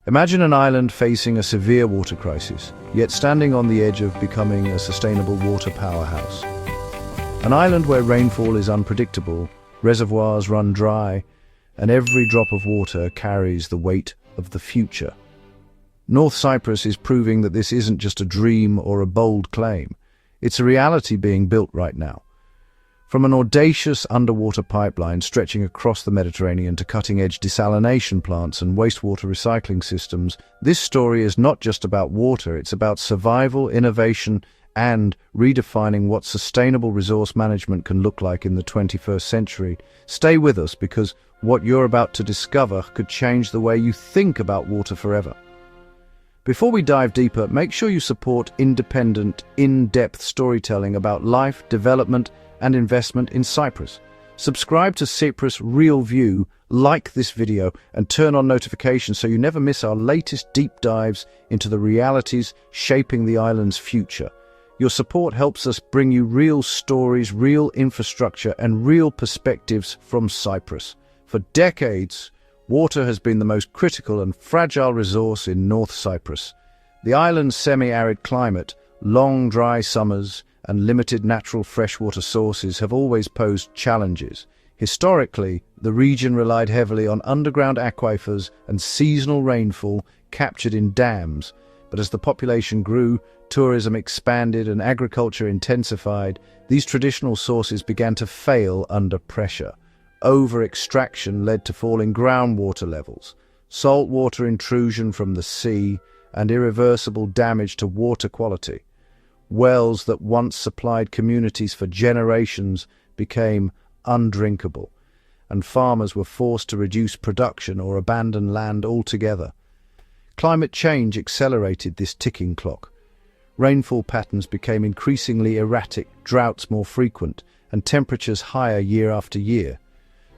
Imagine an island facing a severe water crisis, yet standing on the edge of becoming a sustainable water powerhouse. An island where rainfall is unpredictable, reservoirs run dry, and every drop of water carries the weight of the future. North Cyprus is proving that this isn't just a dream or a bold claim. It's a reality being built right now. From an audacious underwater pipeline stretching across the Mediterranean to cutting-edge desalination plants and wastewater recycling systems, this story is not just about water, it's about survival, innovation, and redefining what sustainable resource management can look like in the 21st century. Stay with us, because what you're about to discover could change the way you think about water forever. Before we dive deeper, make sure you support independent, in-depth storytelling about life, development, and investment in Cyprus. Subscribe to Cyprus Real View, like this video, and turn on notifications so you never miss our latest deep dives into the realities shaping the island's future. Your support helps us bring you real stories, real infrastructure, and real perspectives from Cyprus. For decades, water has been the most critical and fragile resource in North Cyprus. The island's semi-arid climate, long dry summers, and limited natural freshwater sources have always posed challenges. Historically, the region relied heavily on underground aquifers and seasonal rainfall captured in dams, but as the population grew, tourism expanded and agriculture intensified, these traditional sources began to fail under pressure. Over-extraction led to falling groundwater levels, saltwater intrusion from the sea, and irreversible damage to water quality. Wells that once supplied communities for generations became undrinkable, and farmers were forced to reduce production or abandon land altogether. Climate change accelerated this ticking clock. Rainfall patterns became increasingly erratic, droughts more frequent, and temperatures higher year after year.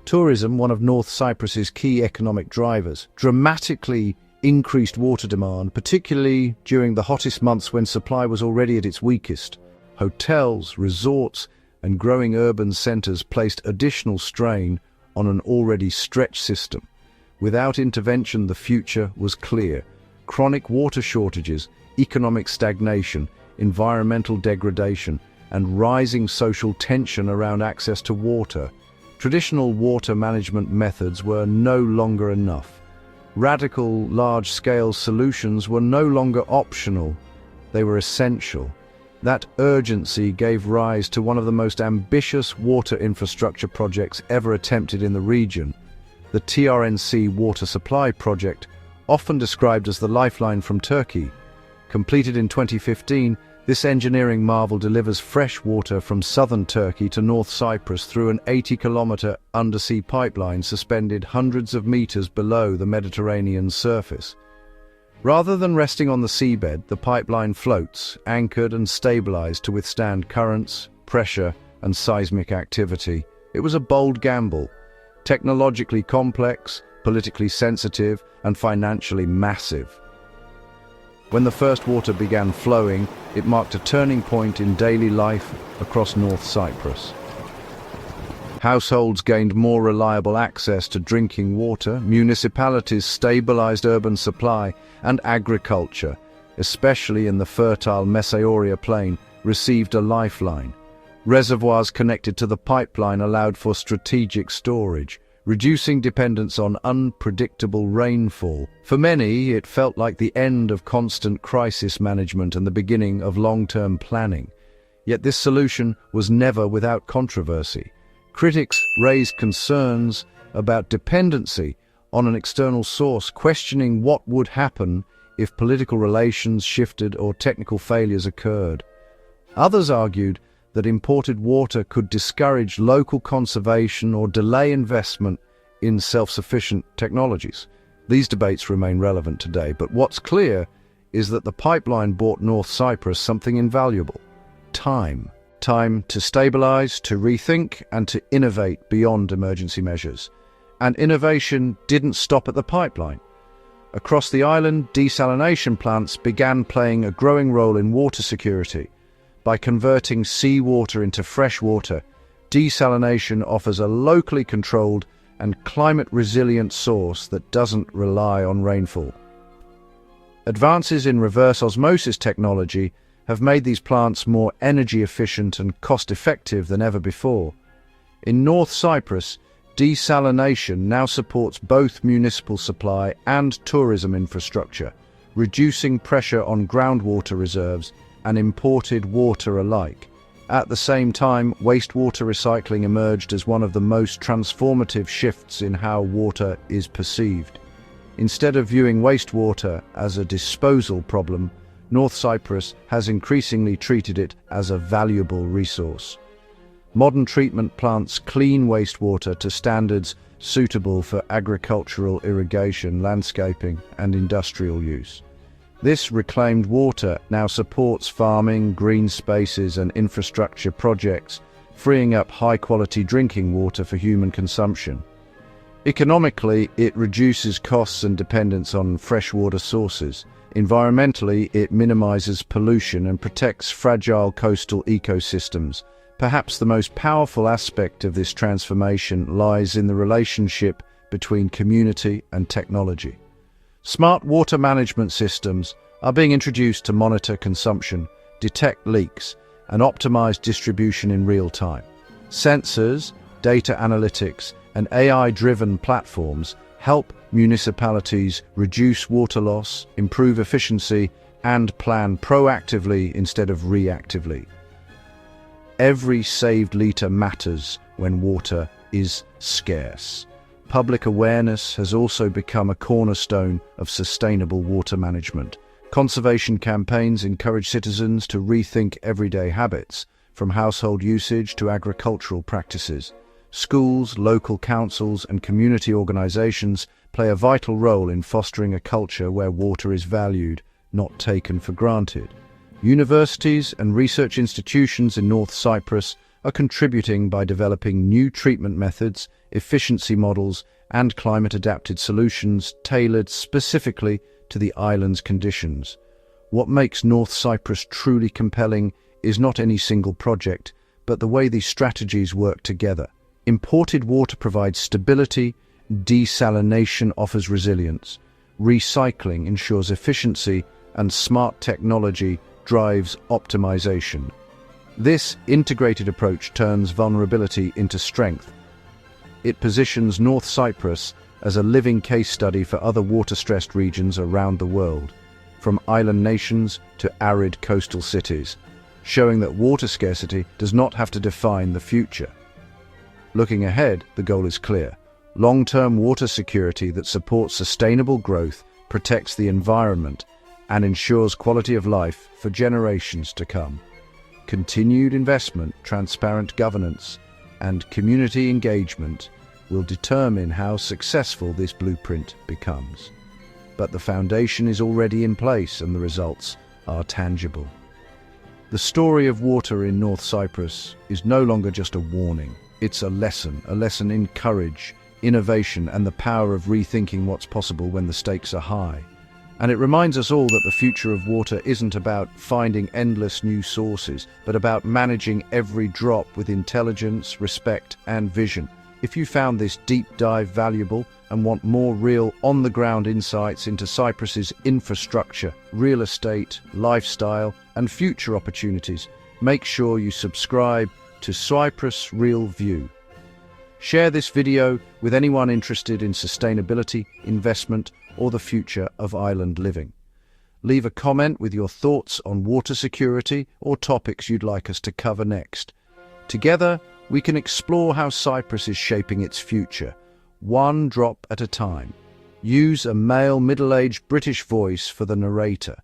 Tourism, one of North Cyprus's key economic drivers, dramatically increased water demand, particularly during the hottest months when supply was already at its weakest. Hotels, resorts, and growing urban centers placed additional strain on an already stretched system. Without intervention, the future was clear. Chronic water shortages, economic stagnation, environmental degradation, and rising social tension around access to water. Traditional water management methods were no longer enough. Radical, large-scale solutions were no longer optional, they were essential. That urgency gave rise to one of the most ambitious water infrastructure projects ever attempted in the region, the TRNC water supply project, often described as the lifeline from Turkey. Completed in 2015, this engineering marvel delivers fresh water from southern Turkey to North Cyprus through an 80-kilometer undersea pipeline suspended hundreds of meters below the Mediterranean surface. Rather than resting on the seabed, the pipeline floats, anchored and stabilized to withstand currents, pressure, and seismic activity. It was a bold gamble, technologically complex, politically sensitive, and financially massive. When the first water began flowing, it marked a turning point in daily life across North Cyprus. Households gained more reliable access to drinking water, municipalities stabilized urban supply, and agriculture, especially in the fertile Mesaoria plain, received a lifeline. Reservoirs connected to the pipeline allowed for strategic storage, reducing dependence on unpredictable rainfall. For many, it felt like the end of constant crisis management and the beginning of long-term planning. Yet this solution was never without controversy. Critics raised concerns about dependency on an external source, questioning what would happen if political relations shifted or technical failures occurred. Others argued that imported water could discourage local conservation or delay investment in self-sufficient technologies. These debates remain relevant today, but what's clear is that the pipeline brought North Cyprus something invaluable: time. Time to stabilize, to rethink, and to innovate beyond emergency measures. And innovation didn't stop at the pipeline. Across the island, desalination plants began playing a growing role in water security. By converting seawater into fresh water, desalination offers a locally controlled and climate-resilient source that doesn't rely on rainfall. Advances in reverse osmosis technology have made these plants more energy efficient and cost-effective than ever before. In North Cyprus, desalination now supports both municipal supply and tourism infrastructure, reducing pressure on groundwater reserves and imported water alike. At the same time, wastewater recycling emerged as one of the most transformative shifts in how water is perceived. Instead of viewing wastewater as a disposal problem, North Cyprus has increasingly treated it as a valuable resource. Modern treatment plants clean wastewater to standards suitable for agricultural irrigation, landscaping, and industrial use. This reclaimed water now supports farming, green spaces, and infrastructure projects, freeing up high-quality drinking water for human consumption. Economically, it reduces costs and dependence on freshwater sources. Environmentally, it minimizes pollution and protects fragile coastal ecosystems. Perhaps the most powerful aspect of this transformation lies in the relationship between community and technology. Smart water management systems are being introduced to monitor consumption, detect leaks, and optimize distribution in real time. Sensors, data analytics, and AI-driven platforms help municipalities reduce water loss, improve efficiency, and plan proactively instead of reactively. Every saved litre matters when water is scarce. Public awareness has also become a cornerstone of sustainable water management. Conservation campaigns encourage citizens to rethink everyday habits, from household usage to agricultural practices. Schools, local councils, and community organizations play a vital role in fostering a culture where water is valued, not taken for granted. Universities and research institutions in North Cyprus are contributing by developing new treatment methods, efficiency models, and climate-adapted solutions tailored specifically to the island's conditions. What makes North Cyprus truly compelling is not any single project, but the way these strategies work together. Imported water provides stability, desalination offers resilience, recycling ensures efficiency, and smart technology drives optimization. This integrated approach turns vulnerability into strength. It positions North Cyprus as a living case study for other water-stressed regions around the world, from island nations to arid coastal cities, showing that water scarcity does not have to define the future. Looking ahead, the goal is clear: long-term water security that supports sustainable growth, protects the environment, and ensures quality of life for generations to come. Continued investment, transparent governance, and community engagement will determine how successful this blueprint becomes. But the foundation is already in place and the results are tangible. The story of water in North Cyprus is no longer just a warning. It's a lesson in courage, innovation, and the power of rethinking what's possible when the stakes are high. And it reminds us all that the future of water isn't about finding endless new sources, but about managing every drop with intelligence, respect, and vision. If you found this deep dive valuable and want more real, on-the-ground insights into Cyprus's infrastructure, real estate, lifestyle, and future opportunities, make sure you subscribe to Cyprus Real View. Share this video with anyone interested in sustainability, investment, or the future of island living. Leave a comment with your thoughts on water security or topics you'd like us to cover next. Together, we can explore how Cyprus is shaping its future, one drop at a time. Use a male middle-aged British voice for the narrator.